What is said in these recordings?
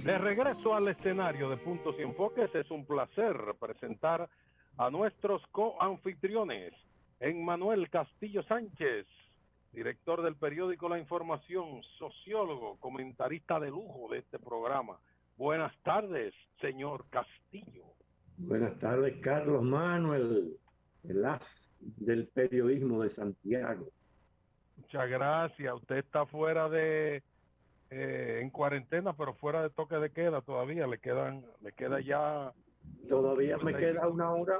De regreso al escenario de Puntos y Enfoques, es un placer presentar a nuestros coanfitriones. Emmanuel Castillo Sánchez, director del periódico La Información, sociólogo, comentarista de lujo de este programa. Buenas tardes, señor Castillo. Buenas tardes, Carlos Manuel, el as del periodismo de Santiago. Muchas gracias. Usted está fuera de... en cuarentena, pero fuera de toque de queda todavía, le queda ya... Todavía me queda una hora.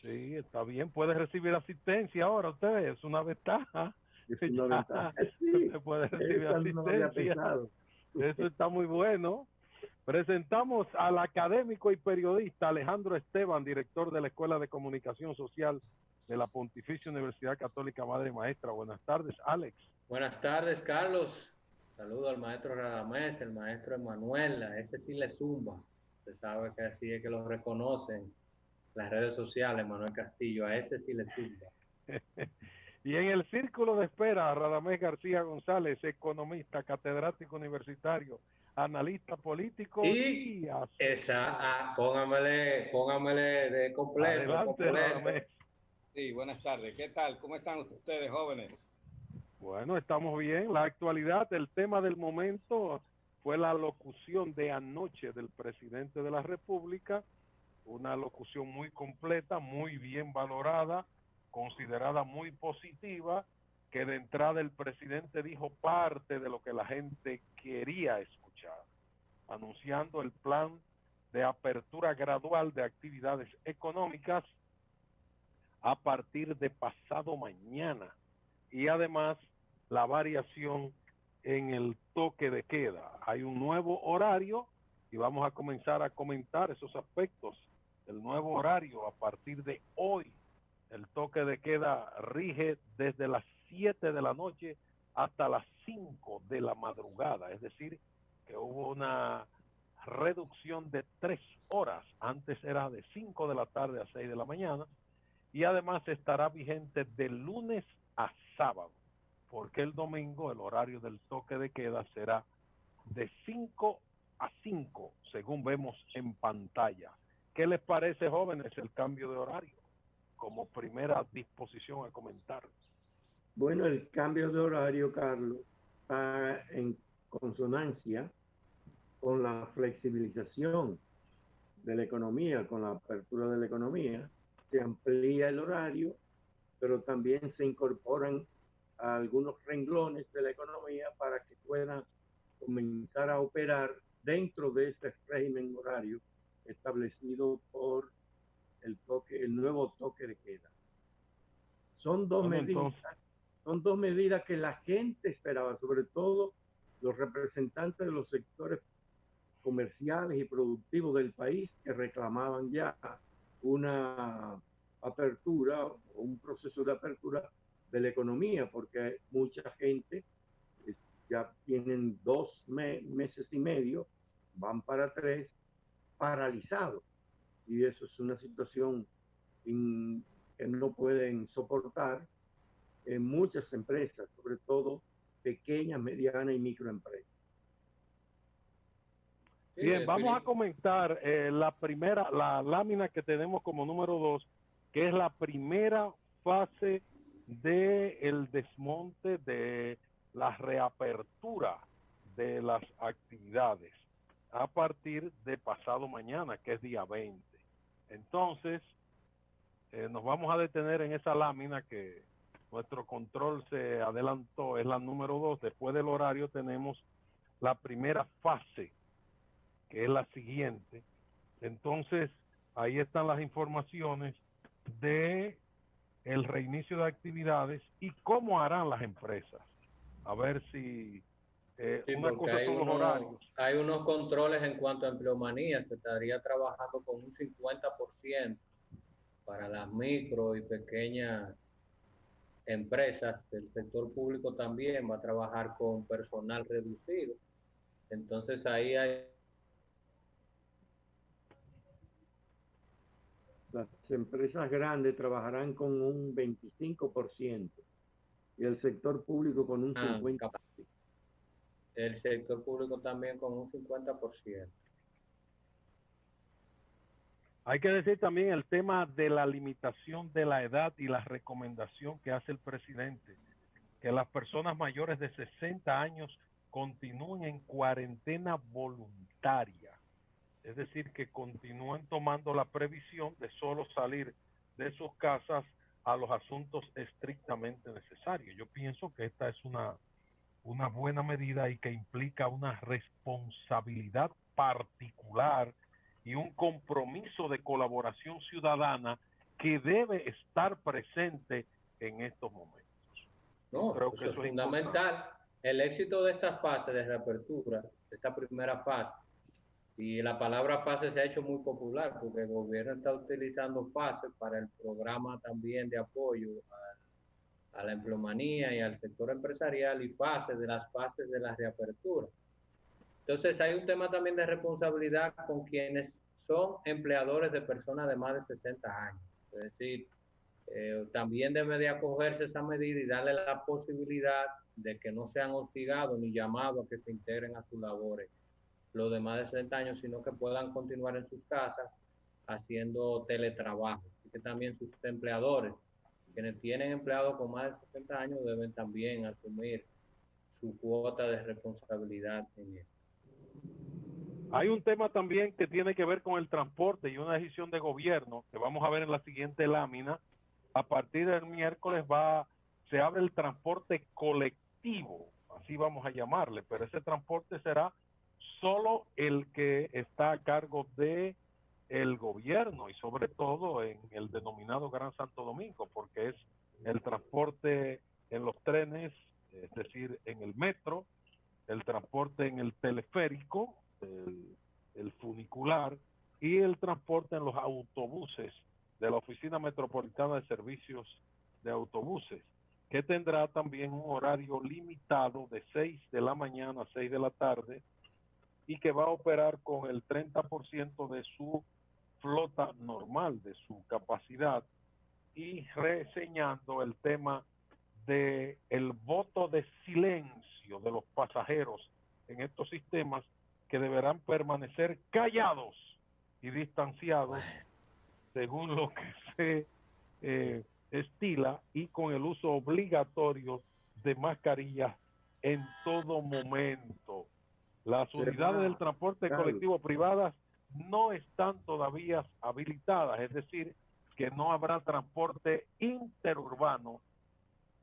Sí, está bien, puede recibir asistencia ahora usted, es una ventaja. Es una ventaja. Sí, usted puede recibir asistencia. Eso está muy bueno. Presentamos al académico y periodista Alejandro Esteban, director de la Escuela de Comunicación Social de la Pontificia Universidad Católica Madre y Maestra. Buenas tardes, Alex. Buenas tardes, Carlos. Saludo al maestro Radamés, el maestro Emanuel, a ese sí le zumba. Usted sabe que así es que lo reconocen las redes sociales, Manuel Castillo, a ese sí le zumba. Y en el círculo de espera, Radamés García González, economista, catedrático universitario, analista político y póngamele de completo. Adelante, Radamés. Sí, buenas tardes. ¿Qué tal? ¿Cómo están ustedes, jóvenes? Bueno, estamos bien. La actualidad, el tema del momento fue la locución de anoche del presidente de la República, una locución muy completa, muy bien valorada, considerada muy positiva, que de entrada el presidente dijo parte de lo que la gente quería escuchar, anunciando el plan de apertura gradual de actividades económicas a partir de pasado mañana, y además la variación en el toque de queda. Hay un nuevo horario y vamos a comenzar a comentar esos aspectos del nuevo horario a partir de hoy. El toque de queda rige desde las 7 de la noche hasta las 5 de la madrugada, es decir, que hubo una reducción de 3 horas. Antes era de 5 de la tarde a 6 de la mañana, y además estará vigente de lunes a sábado, porque el domingo el horario del toque de queda será de 5 a 5, según vemos en pantalla. ¿Qué les parece, jóvenes, el cambio de horario como primera disposición a comentar? Bueno, el cambio de horario, Carlos, está en consonancia con la flexibilización de la economía, con la apertura de la economía. Se amplía el horario, pero también se incorporan a algunos renglones de la economía para que puedan comenzar a operar dentro de ese régimen horario establecido por el nuevo toque de queda. Son dos medidas que la gente esperaba, sobre todo los representantes de los sectores comerciales y productivos del país, que reclamaban ya una apertura, un proceso de apertura de la economía, porque mucha gente ya tienen 2 meses y medio, van para 3, paralizados, y eso es una situación que no pueden soportar en muchas empresas, sobre todo pequeñas, medianas y microempresas. Bien, vamos a comentar la lámina que tenemos como número 2, que es la primera fase del desmonte de la reapertura de las actividades a partir de pasado mañana, que es día 20. Entonces, nos vamos a detener en esa lámina que nuestro control se adelantó, es la número 2. Después del horario tenemos la primera fase, que es la siguiente. Entonces, ahí están las informaciones de el reinicio de actividades y cómo harán las empresas. A ver si una cosa son los horarios. Hay unos controles en cuanto a empleomanía, se estaría trabajando con un 50% para las micro y pequeñas empresas. El sector público también va a trabajar con personal reducido. Entonces ahí hay... Las empresas grandes trabajarán con un 25%, y el sector público con un 50%. El sector público también con un 50%. Hay que decir también el tema de la limitación de la edad y la recomendación que hace el presidente, que las personas mayores de 60 años continúen en cuarentena voluntaria. Es decir, que continúen tomando la previsión de solo salir de sus casas a los asuntos estrictamente necesarios. Yo pienso que esta es una buena medida y que implica una responsabilidad particular y un compromiso de colaboración ciudadana que debe estar presente en estos momentos. No, creo que eso es fundamental. El éxito de esta fase de reapertura, de esta primera fase, y la palabra fase se ha hecho muy popular porque el gobierno está utilizando fase para el programa también de apoyo a la empleomanía y al sector empresarial, y fase de las fases de la reapertura. Entonces hay un tema también de responsabilidad con quienes son empleadores de personas de más de 60 años. Es decir, también debe de acogerse esa medida y darle la posibilidad de que no sean hostigados ni llamados a que se integren a sus labores los de más de 60 años, sino que puedan continuar en sus casas haciendo teletrabajo. Y que también sus empleadores, quienes tienen empleados con más de 60 años, deben también asumir su cuota de responsabilidad en esto. Hay un tema también que tiene que ver con el transporte y una decisión de gobierno que vamos a ver en la siguiente lámina. A partir del miércoles se abre el transporte colectivo, así vamos a llamarle, pero ese transporte será solo el que está a cargo de el gobierno y sobre todo en el denominado Gran Santo Domingo, porque es el transporte en los trenes, es decir, en el metro, el transporte en el teleférico, el funicular y el transporte en los autobuses de la Oficina Metropolitana de Servicios de Autobuses, que tendrá también un horario limitado de 6 de la mañana a 6 de la tarde y que va a operar con el 30% de su flota normal, de su capacidad, y reseñando el tema de el voto de silencio de los pasajeros en estos sistemas, que deberán permanecer callados y distanciados según lo que se estila, y con el uso obligatorio de mascarillas en todo momento. Las unidades del transporte colectivo privadas no están todavía habilitadas, es decir, que no habrá transporte interurbano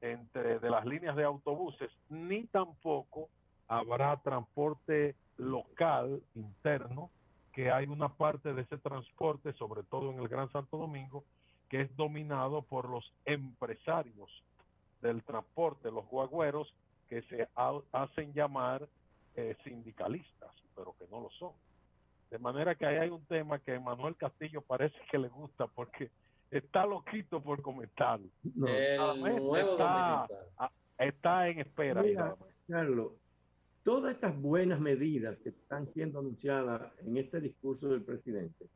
de las líneas de autobuses, ni tampoco habrá transporte local interno, que hay una parte de ese transporte, sobre todo en el Gran Santo Domingo, que es dominado por los empresarios del transporte, los guagüeros, que se hacen llamar sindicalistas, pero que no lo son. De manera que ahí hay un tema que Manuel Castillo parece que le gusta, porque está loquito por comentar. No. Está en espera. Mira, Carlos, todas estas buenas medidas que están siendo anunciadas en este discurso del presidente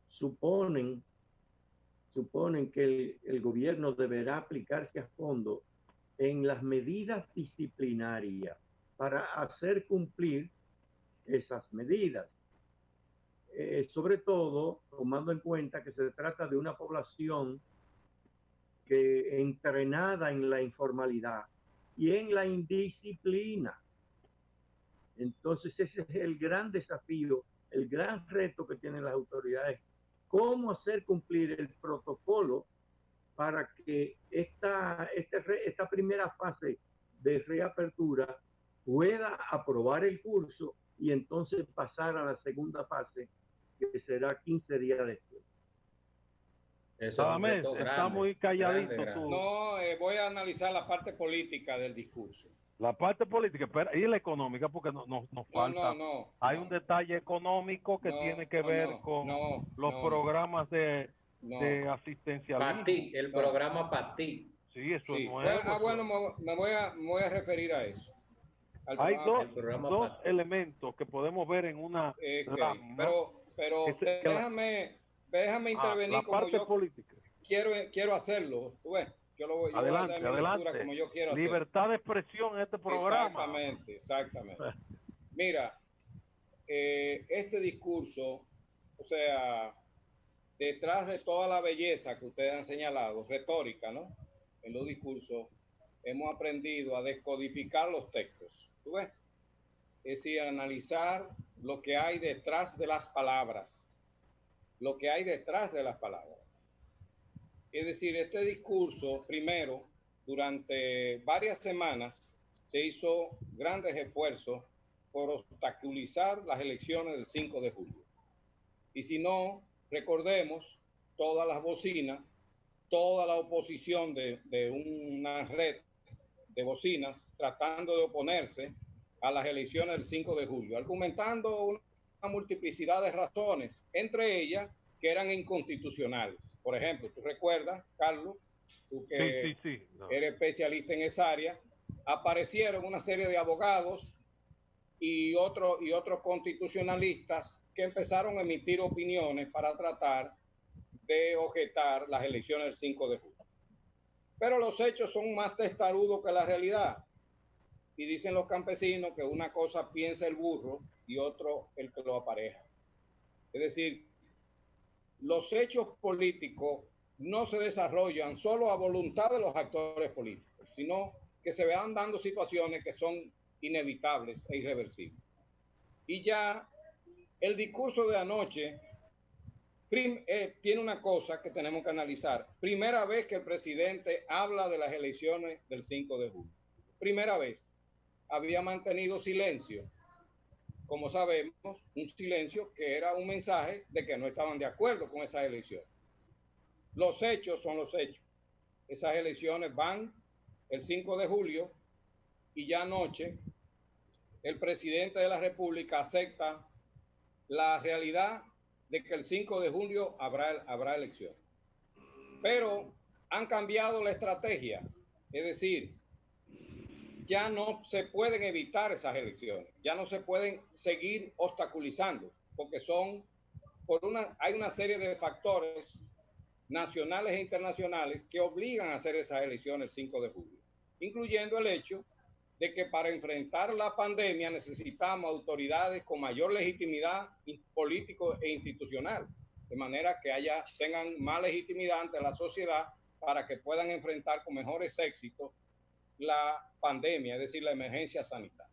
suponen que el gobierno deberá aplicarse a fondo en las medidas disciplinarias para hacer cumplir esas medidas. Sobre todo tomando en cuenta que se trata de una población que entrenada en la informalidad y en la indisciplina. Entonces ese es el gran desafío, el gran reto que tienen las autoridades, cómo hacer cumplir el protocolo para que esta primera fase de reapertura pueda aprobar el curso y entonces pasar a la segunda fase, que será 15 días después. Está muy calladito tú. No, voy a analizar la parte política del discurso. La parte política y la económica, porque nos falta. Hay un detalle económico que tiene que ver con los programas de asistencialismo. El programa PATI. Sí, eso es nuevo. Bueno, me voy a referir a eso. Hay dos elementos que podemos ver en una lámina. Pero déjame intervenir la parte política. Quiero hacerlo. yo lo voy adelante, a dar mi adelante. lectura como yo quiero Libertad hacer. de expresión en este programa. Exactamente, exactamente. Mira, este discurso, o sea, detrás de toda la belleza que ustedes han señalado, retórica, ¿no? En los discursos, hemos aprendido a descodificar los textos. ¿Tú ves? Es decir, analizar lo que hay detrás de las palabras. Lo que hay detrás de las palabras. Es decir, este discurso, primero, durante varias semanas, se hizo grandes esfuerzos por obstaculizar las elecciones del 5 de julio. Y si no, recordemos todas las bocinas, toda la oposición de una red de bocinas tratando de oponerse a las elecciones del 5 de julio, argumentando una multiplicidad de razones, entre ellas que eran inconstitucionales. Por ejemplo, tú recuerdas, Carlos, tú que eres especialista en esa área, aparecieron una serie de abogados y otros constitucionalistas que empezaron a emitir opiniones para tratar de objetar las elecciones del 5 de julio. Pero los hechos son más testarudos que la realidad. Y dicen los campesinos que una cosa piensa el burro y otro el que lo apareja. Es decir, los hechos políticos no se desarrollan solo a voluntad de los actores políticos, sino que se van dando situaciones que son inevitables e irreversibles. Y ya el discurso de anoche tiene una cosa que tenemos que analizar. Primera vez que el presidente habla de las elecciones del 5 de julio. Primera vez. Había mantenido silencio. Como sabemos, un silencio que era un mensaje de que no estaban de acuerdo con esas elecciones. Los hechos son los hechos. Esas elecciones van el 5 de julio y ya anoche el presidente de la República acepta la realidad de que el 5 de julio habrá elecciones. Pero han cambiado la estrategia. Es decir, ya no se pueden evitar esas elecciones. Ya no se pueden seguir obstaculizando porque hay una serie de factores nacionales e internacionales que obligan a hacer esas elecciones el 5 de julio, incluyendo el hecho de que para enfrentar la pandemia necesitamos autoridades con mayor legitimidad político e institucional, de manera que tengan más legitimidad ante la sociedad para que puedan enfrentar con mejores éxitos la pandemia, es decir, la emergencia sanitaria.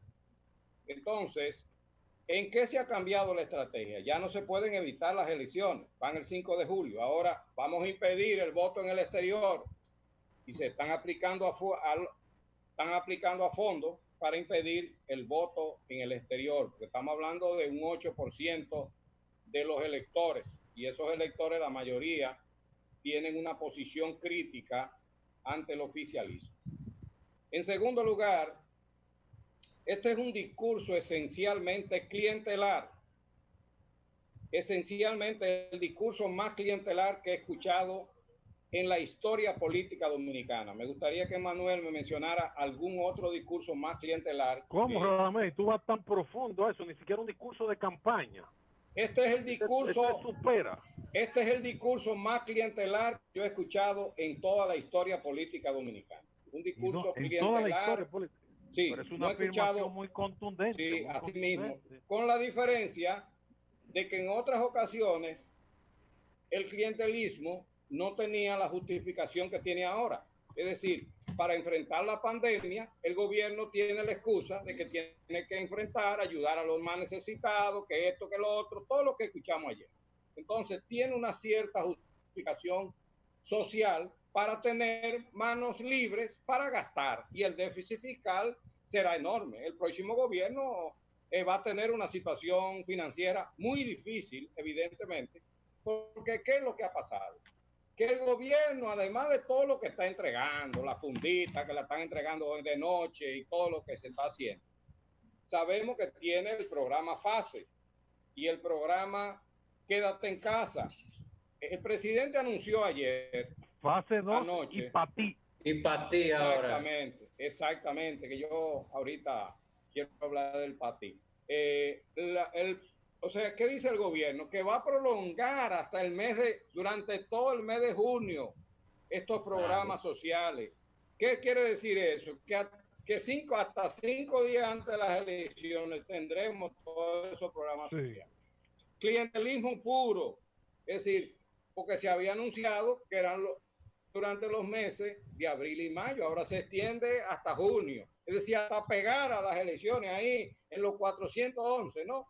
Entonces, ¿en qué se ha cambiado la estrategia? Ya no se pueden evitar las elecciones, van el 5 de julio. Ahora vamos a impedir el voto en el exterior y se están aplicando a fondo para impedir el voto en el exterior, porque estamos hablando de un 8% de los electores y esos electores, la mayoría, tienen una posición crítica ante el oficialismo. En segundo lugar, este es un discurso esencialmente clientelar, esencialmente el discurso más clientelar que he escuchado en la historia política dominicana. Me gustaría que Manuel me mencionara algún otro discurso más clientelar. ¿Cómo, Radamés? Tú vas tan profundo a eso, ni siquiera un discurso de campaña. Este es el discurso, supera. Este es el discurso más clientelar que yo he escuchado en toda la historia política dominicana. Un discurso clientelar. En toda la historia política. Sí, pero es una afirmación muy contundente. Sí, así mismo. Con la diferencia de que en otras ocasiones el clientelismo no tenía la justificación que tiene ahora. Es decir, para enfrentar la pandemia, el gobierno tiene la excusa de que tiene que enfrentar, ayudar a los más necesitados, que esto, que lo otro, todo lo que escuchamos ayer. Entonces, tiene una cierta justificación social para tener manos libres para gastar y el déficit fiscal será enorme. El próximo gobierno va a tener una situación financiera muy difícil, evidentemente, porque ¿qué es lo que ha pasado? Que el gobierno, además de todo lo que está entregando, la fundita que la están entregando hoy de noche y todo lo que se está haciendo, sabemos que tiene el programa FASE y el programa Quédate en Casa. El presidente anunció ayer, Fase 2 anoche, y para ti ahora. Exactamente, que yo ahorita quiero hablar del PATI. O sea, ¿qué dice el gobierno? Que va a prolongar hasta durante todo el mes de junio estos programas sociales. ¿Qué quiere decir eso? Que hasta 5 días antes de las elecciones tendremos todos esos programas sociales. Clientelismo puro, es decir, porque se había anunciado que eran durante los meses de abril y mayo, ahora se extiende hasta junio, es decir, hasta pegar a las elecciones ahí en los 411, ¿no?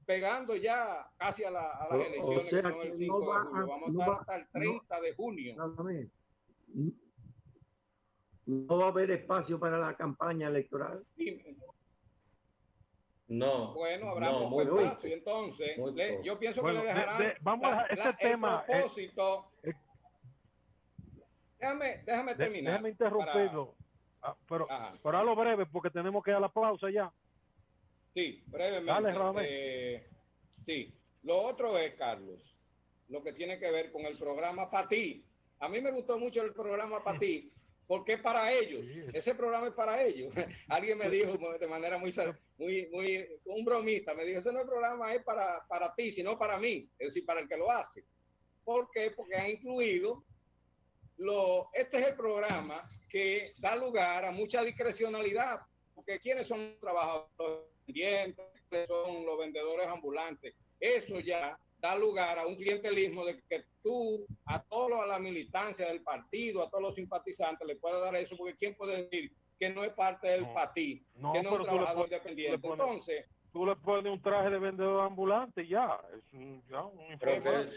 Pegando ya casi a las elecciones que son el 5 de julio, vamos a estar hasta el 30 de junio. No va a haber espacio para la campaña electoral. No. Bueno, habrá poco espacio. Entonces, yo pienso que le dejarán vamos a este tema. El propósito. Déjame terminar. Déjame interrumpirlo. Pero a lo breve, porque tenemos que ir a la pausa ya. Sí, brevemente. Dale, Ramón. Sí. Lo otro es, Carlos, lo que tiene que ver con el programa para ti. A mí me gustó mucho el programa para ti, porque es para ellos. Ese programa es para ellos. Alguien me dijo de manera muy, un bromista, me dijo, ese no es programa es para ti, sino para mí, es decir, para el que lo hace. ¿Por qué? Porque han incluido este es el programa que da lugar a mucha discrecionalidad, porque ¿quiénes son los trabajadores independientes? Son los vendedores ambulantes. Eso ya da lugar a un clientelismo de que tú, a la militancia del partido, a todos los simpatizantes, le puedes dar eso, porque ¿quién puede decir que no es parte del PATI, que no es un trabajador independiente? Entonces, tú le pones un traje de vendedor ambulante y ya, es un informal.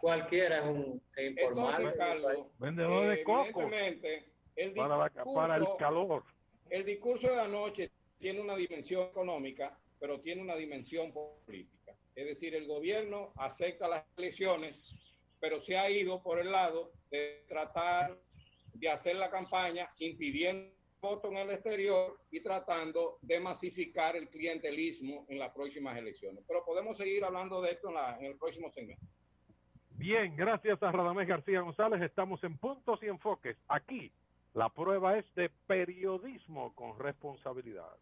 Cualquiera es un informal. Entonces, Carlos, vendedor de coco para el calor. El discurso de anoche tiene una dimensión económica, pero tiene una dimensión política. Es decir, el gobierno acepta las elecciones, pero se ha ido por el lado de tratar de hacer la campaña impidiendo voto en el exterior y tratando de masificar el clientelismo en las próximas elecciones. Pero podemos seguir hablando de esto en el próximo segmento. Bien, gracias a Radamés García González. Estamos en Puntos y Enfoques. Aquí la prueba es de periodismo con responsabilidad.